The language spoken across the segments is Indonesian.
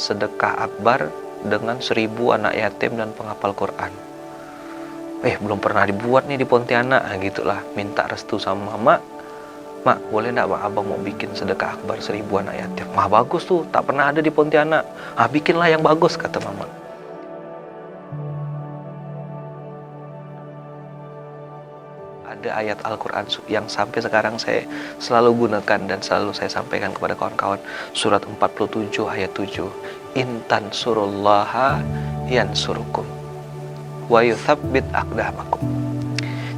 sedekah akbar dengan 1000 anak yatim dan penghafal Quran. Belum pernah dibuat nih di Pontianak. Gitulah, minta restu sama Mak. Mak, boleh enggak Mak, abang mau bikin sedekah akbar 1000 anak yatim. Bagus tuh, tak pernah ada di Pontianak. Bikinlah yang bagus, kata Mama. Ada ayat Al-Quran yang sampai sekarang saya selalu gunakan dan selalu saya sampaikan kepada kawan-kawan. Surat 47 ayat 7. Intan surullaha yansurukum wa yuthabbit aqdamakum.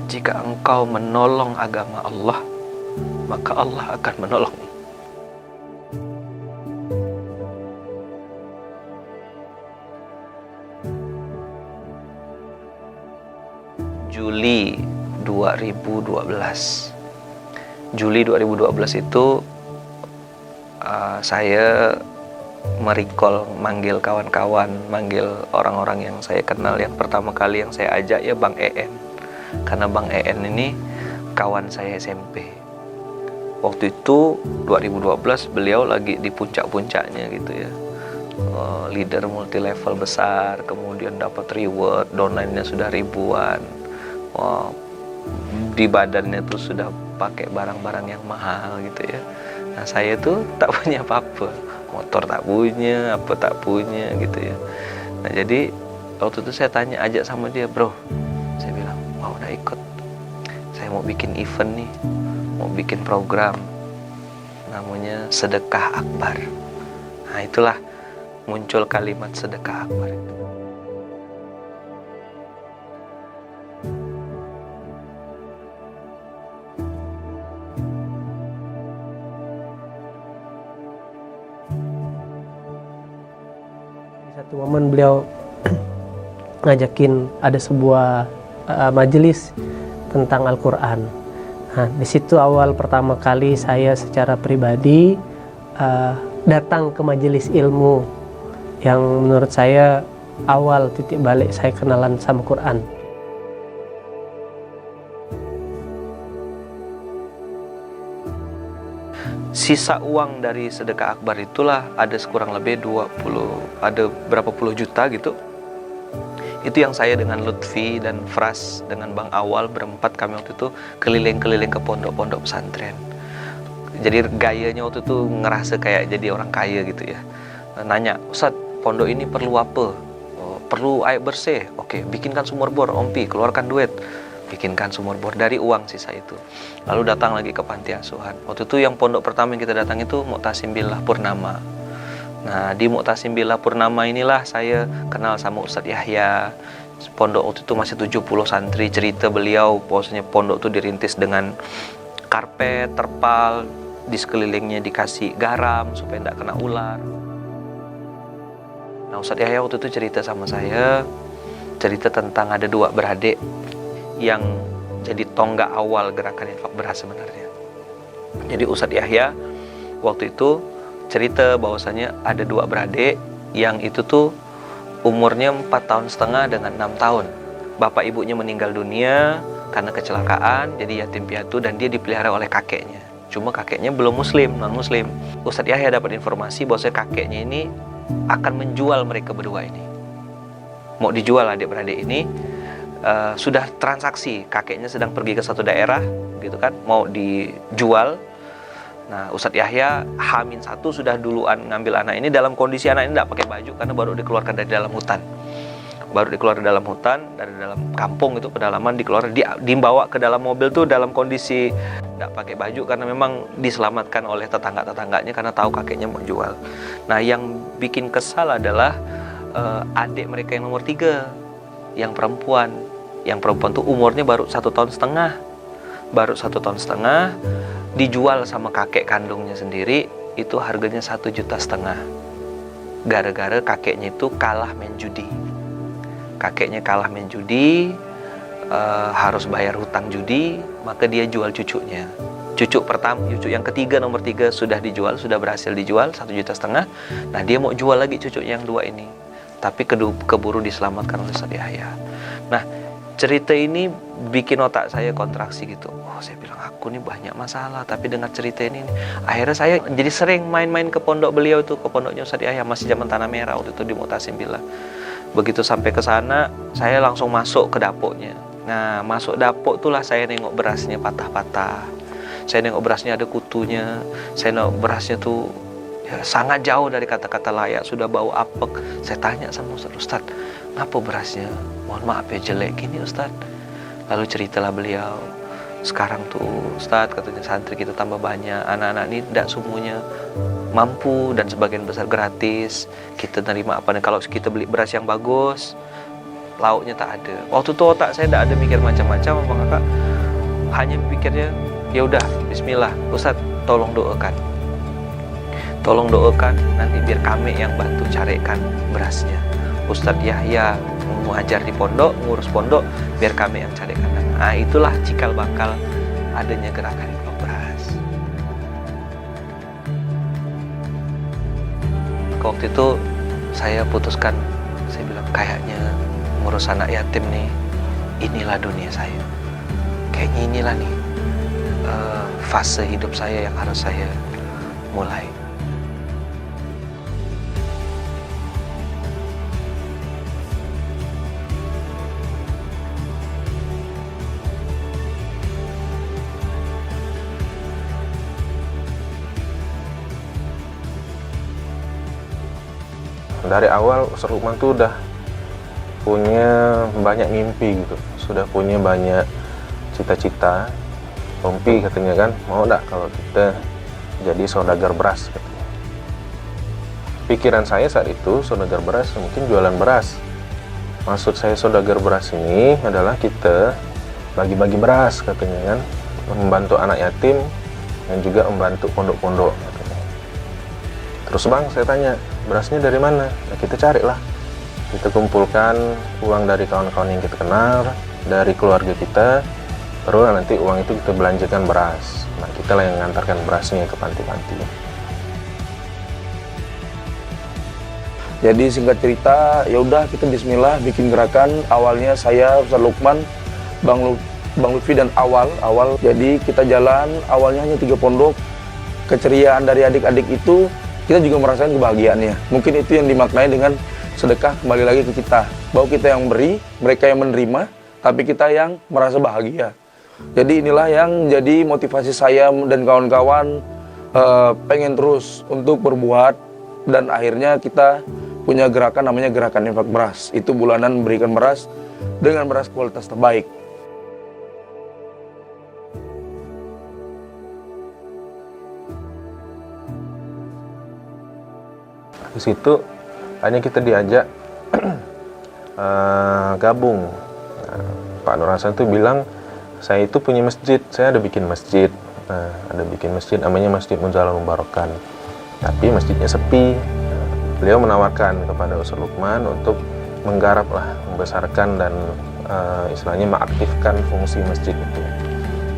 Jika engkau menolong agama Allah, maka Allah akan menolong. Juli 2012. Juli 2012 itu saya merecall, manggil kawan-kawan, manggil orang-orang yang saya kenal. Yang pertama kali yang saya ajak ya Bang EN. Karena Bang EN ini kawan saya SMP. Waktu itu 2012 beliau lagi di puncak-puncaknya gitu ya. Leader multi level besar, kemudian dapat reward, downline-nya sudah ribuan. Di badannya tuh sudah pakai barang-barang yang mahal gitu ya. Nah, saya tuh tak punya apa-apa. Motor tak punya, apa tak punya gitu ya. Nah, jadi waktu itu saya tanya, ajak sama dia, bro. Saya bilang, mau udah ikut. Saya mau bikin event nih, mau bikin program. Namanya Sedekah Akbar. Nah, itulah muncul kalimat Sedekah Akbar itu. Satu momen beliau ngajakin ada sebuah majelis tentang Al-Quran. Nah, di situ awal pertama kali saya secara pribadi datang ke majelis ilmu yang menurut saya awal titik balik saya kenalan sama Quran. Sisa uang dari sedekah akbar itulah ada kurang lebih ada berapa puluh juta gitu. Itu yang saya dengan Lutfi dan Fras dengan Bang Awal berempat, kami waktu itu keliling-keliling ke pondok-pondok pesantren. Jadi gayanya waktu itu ngerasa kayak jadi orang kaya gitu ya. Nanya, Ustadz, pondok ini perlu apa? Perlu air bersih. Oke, bikinkan sumur bor, Ompi, keluarkan duit. Bikinkan sumur bor dari uang sisa itu. Lalu datang lagi ke panti asuhan. Waktu itu yang pondok pertama yang kita datang itu Mu'tasim Billah Purnama. Nah, di Mu'tasim Billah Purnama inilah saya kenal sama Ustadz Yahya. Pondok waktu itu masih 70 santri. Cerita beliau, bahwasanya pondok itu dirintis dengan karpet, terpal, di sekelilingnya dikasih garam supaya tidak kena ular. Nah, Ustadz Yahya waktu itu cerita sama saya, cerita tentang ada 2 beradik yang jadi tonggak awal gerakan infak beras sebenarnya. Jadi Ustadz Yahya waktu itu cerita bahwasanya ada 2 beradik yang itu tuh umurnya 4,5 tahun dengan 6 tahun. Bapak ibunya meninggal dunia karena kecelakaan, jadi yatim piatu, dan dia dipelihara oleh kakeknya. Cuma kakeknya belum muslim, non muslim. Ustadz Yahya dapat informasi bahwasanya kakeknya ini akan menjual mereka berdua ini. Mau dijual adik beradik ini. Sudah transaksi, kakeknya sedang pergi ke satu daerah gitu kan, mau dijual. Nah, Ustadz Yahya H-1 sudah duluan ngambil anak ini dalam kondisi anak ini tidak pakai baju karena baru dikeluarkan dari dalam hutan. Dari dalam kampung itu, pedalaman, dibawa ke dalam mobil tuh dalam kondisi tidak pakai baju karena memang diselamatkan oleh tetangga-tetangganya karena tahu kakeknya mau jual. Nah, yang bikin kesal adalah adik mereka yang nomor 3, yang perempuan tuh umurnya baru 1,5 tahun. Baru 1,5 tahun, dijual sama kakek kandungnya sendiri, itu harganya 1,5 juta. Gara-gara kakeknya itu kalah main judi. Harus bayar hutang judi, maka dia jual cucunya. Cucu yang ketiga, nomor 3 sudah dijual, sudah berhasil dijual 1,5 juta. Nah, dia mau jual lagi cucunya yang 2 ini. Tapi keburu diselamatkan oleh Ustadz Yahya. Nah, cerita ini bikin otak saya kontraksi gitu. Oh, saya bilang aku nih banyak masalah, tapi dengar cerita ini akhirnya saya jadi sering main-main ke pondok beliau itu, ke pondoknya Ustadz Yahya, masih zaman Tanah Merah waktu itu di Mu'tasim Billah. Begitu sampai ke sana, saya langsung masuk ke dapurnya. Nah, masuk dapur itulah saya nengok berasnya patah-patah. Saya nengok berasnya ada kutunya. Saya nengok berasnya tuh ya, sangat jauh dari kata-kata layak, sudah bau apek. Saya tanya sama Ustadz, kenapa berasnya? Mohon maaf ya jelek gini Ustadz. Lalu ceritalah beliau, sekarang tuh Ustadz katanya santri kita tambah banyak, anak-anak ini tidak semuanya mampu dan sebagian besar gratis. Kita nerima apa nih, kalau kita beli beras yang bagus, lauknya tak ada. Waktu itu otak saya tidak ada mikir macam-macam, Bang Kakak. Hanya pikirnya, ya udah Bismillah, Ustadz tolong doakan. Tolong doakan, nanti biar kami yang bantu carikan berasnya. Ustadz Yahya mengajar di pondok, ngurus pondok, biar kami yang carikan. Nah, itulah cikal bakal adanya gerakan infak beras. Waktu itu saya putuskan, saya bilang kayaknya ngurus anak yatim nih, inilah dunia saya. Kayaknya inilah nih fase hidup saya yang harus saya mulai. Dari awal Ustadz Lukman tuh udah punya banyak mimpi gitu, sudah punya banyak cita-cita. Rompi katanya kan, mau enggak kalau kita jadi saudagar beras katanya. Pikiran saya saat itu saudagar beras mungkin jualan beras. Maksud saya saudagar beras ini adalah kita bagi-bagi beras katanya kan, membantu anak yatim dan juga membantu pondok-pondok katanya. Terus Bang, saya tanya, berasnya dari mana? Nah, kita carilah, kita kumpulkan uang dari kawan-kawan yang kita kenal, dari keluarga kita, baru nanti uang itu kita belanjakan beras. Nah, kita lah yang mengantarkan berasnya ke panti-panti. Jadi singkat cerita, ya udah kita Bismillah bikin gerakan. Awalnya saya Ustadz Lukman, Bang Lutfi dan awal. Jadi kita jalan, awalnya hanya 3 pondok. Keceriaan dari adik-adik itu kita juga merasakan kebahagiaannya. Mungkin itu yang dimaknai dengan sedekah kembali lagi ke kita. Bahwa kita yang beri, mereka yang menerima, tapi kita yang merasa bahagia. Jadi inilah yang jadi motivasi saya dan kawan-kawan pengen terus untuk berbuat. Dan akhirnya kita punya gerakan namanya Gerakan Infak Beras. Itu bulanan memberikan beras dengan beras kualitas terbaik. Di situ hanya kita diajak gabung. Pak Nur Hasan tuh bilang, saya itu punya masjid, saya ada bikin masjid. Ada bikin masjid namanya Masjid Munzalah Mubarokan. Tapi masjidnya sepi. Beliau menawarkan kepada Ustadz Lukman untuk menggarap lah, membesarkan dan istilahnya mengaktifkan fungsi masjid itu.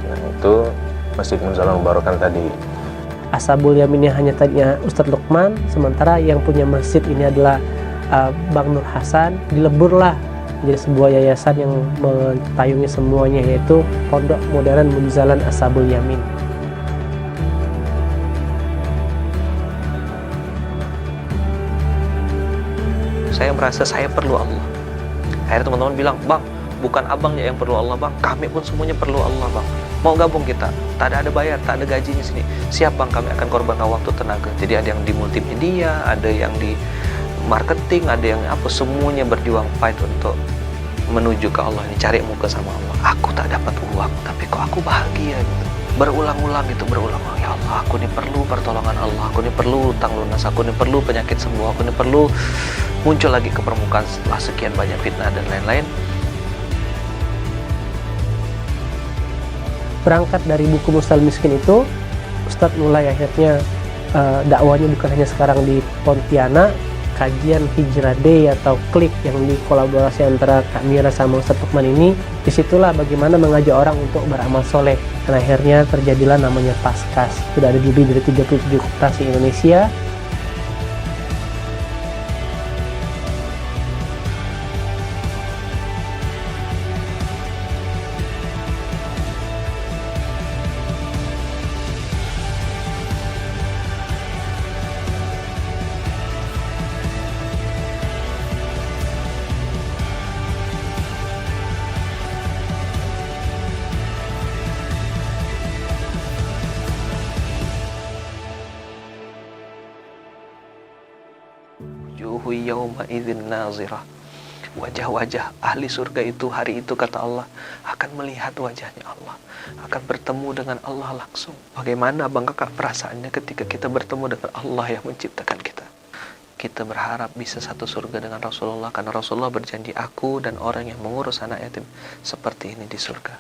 Nah, itu Masjid Munzalah Mubarokan tadi. Ashabul Yamin hanya tadinya Ustadz Lukman, sementara yang punya masjid ini adalah Bang Nur Hasan. Dileburlah menjadi sebuah yayasan yang mentayungi semuanya, yaitu Pondok Modern Munzalan Ashabul Yamin. Saya merasa saya perlu Allah. Akhirnya teman-teman bilang, Bang, bukan abangnya yang perlu Allah, Bang, kami pun semuanya perlu Allah, Bang. Mau gabung kita? Tak ada bayar, tak ada gajinya sini. Siap Bang, kami akan korbankan waktu, tenaga. Jadi ada yang di multimedia, ada yang di marketing, ada yang apa, semuanya berjuang fight untuk menuju ke Allah ini, cari muka sama Allah. Aku tak dapat uang, tapi kok aku bahagia gitu. Berulang-ulang gitu, berulang-ulang. Ya Allah, aku ini perlu pertolongan Allah, aku ini perlu utang lunas, aku ini perlu penyakit sembuh, aku ini perlu muncul lagi ke permukaan setelah sekian banyak fitnah dan lain-lain. Berangkat dari buku Mustal Miskin itu, Ustadz mulai akhirnya dakwanya bukan hanya sekarang di Pontianak, kajian Hijrah Day atau klik yang dikolaborasi antara Kak Mira sama Ustadz Lukman ini, disitulah bagaimana mengajak orang untuk beramal soleh. Dan akhirnya terjadilah namanya Paskas. Sudah ada lebih dari 37 koperasi Indonesia. wujuhu yawma idzin nazirah. Wajah-wajah ahli surga itu hari itu, kata Allah, akan melihat wajahnya Allah, akan bertemu dengan Allah langsung. Bagaimana bangga perasaannya ketika kita bertemu dengan Allah yang menciptakan kita. Kita berharap bisa satu surga dengan Rasulullah, karena Rasulullah berjanji, aku dan orang yang mengurus anak yatim seperti ini di surga.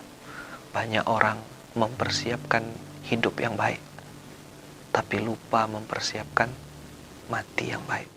Banyak orang mempersiapkan hidup yang baik, tapi lupa mempersiapkan mati yang baik.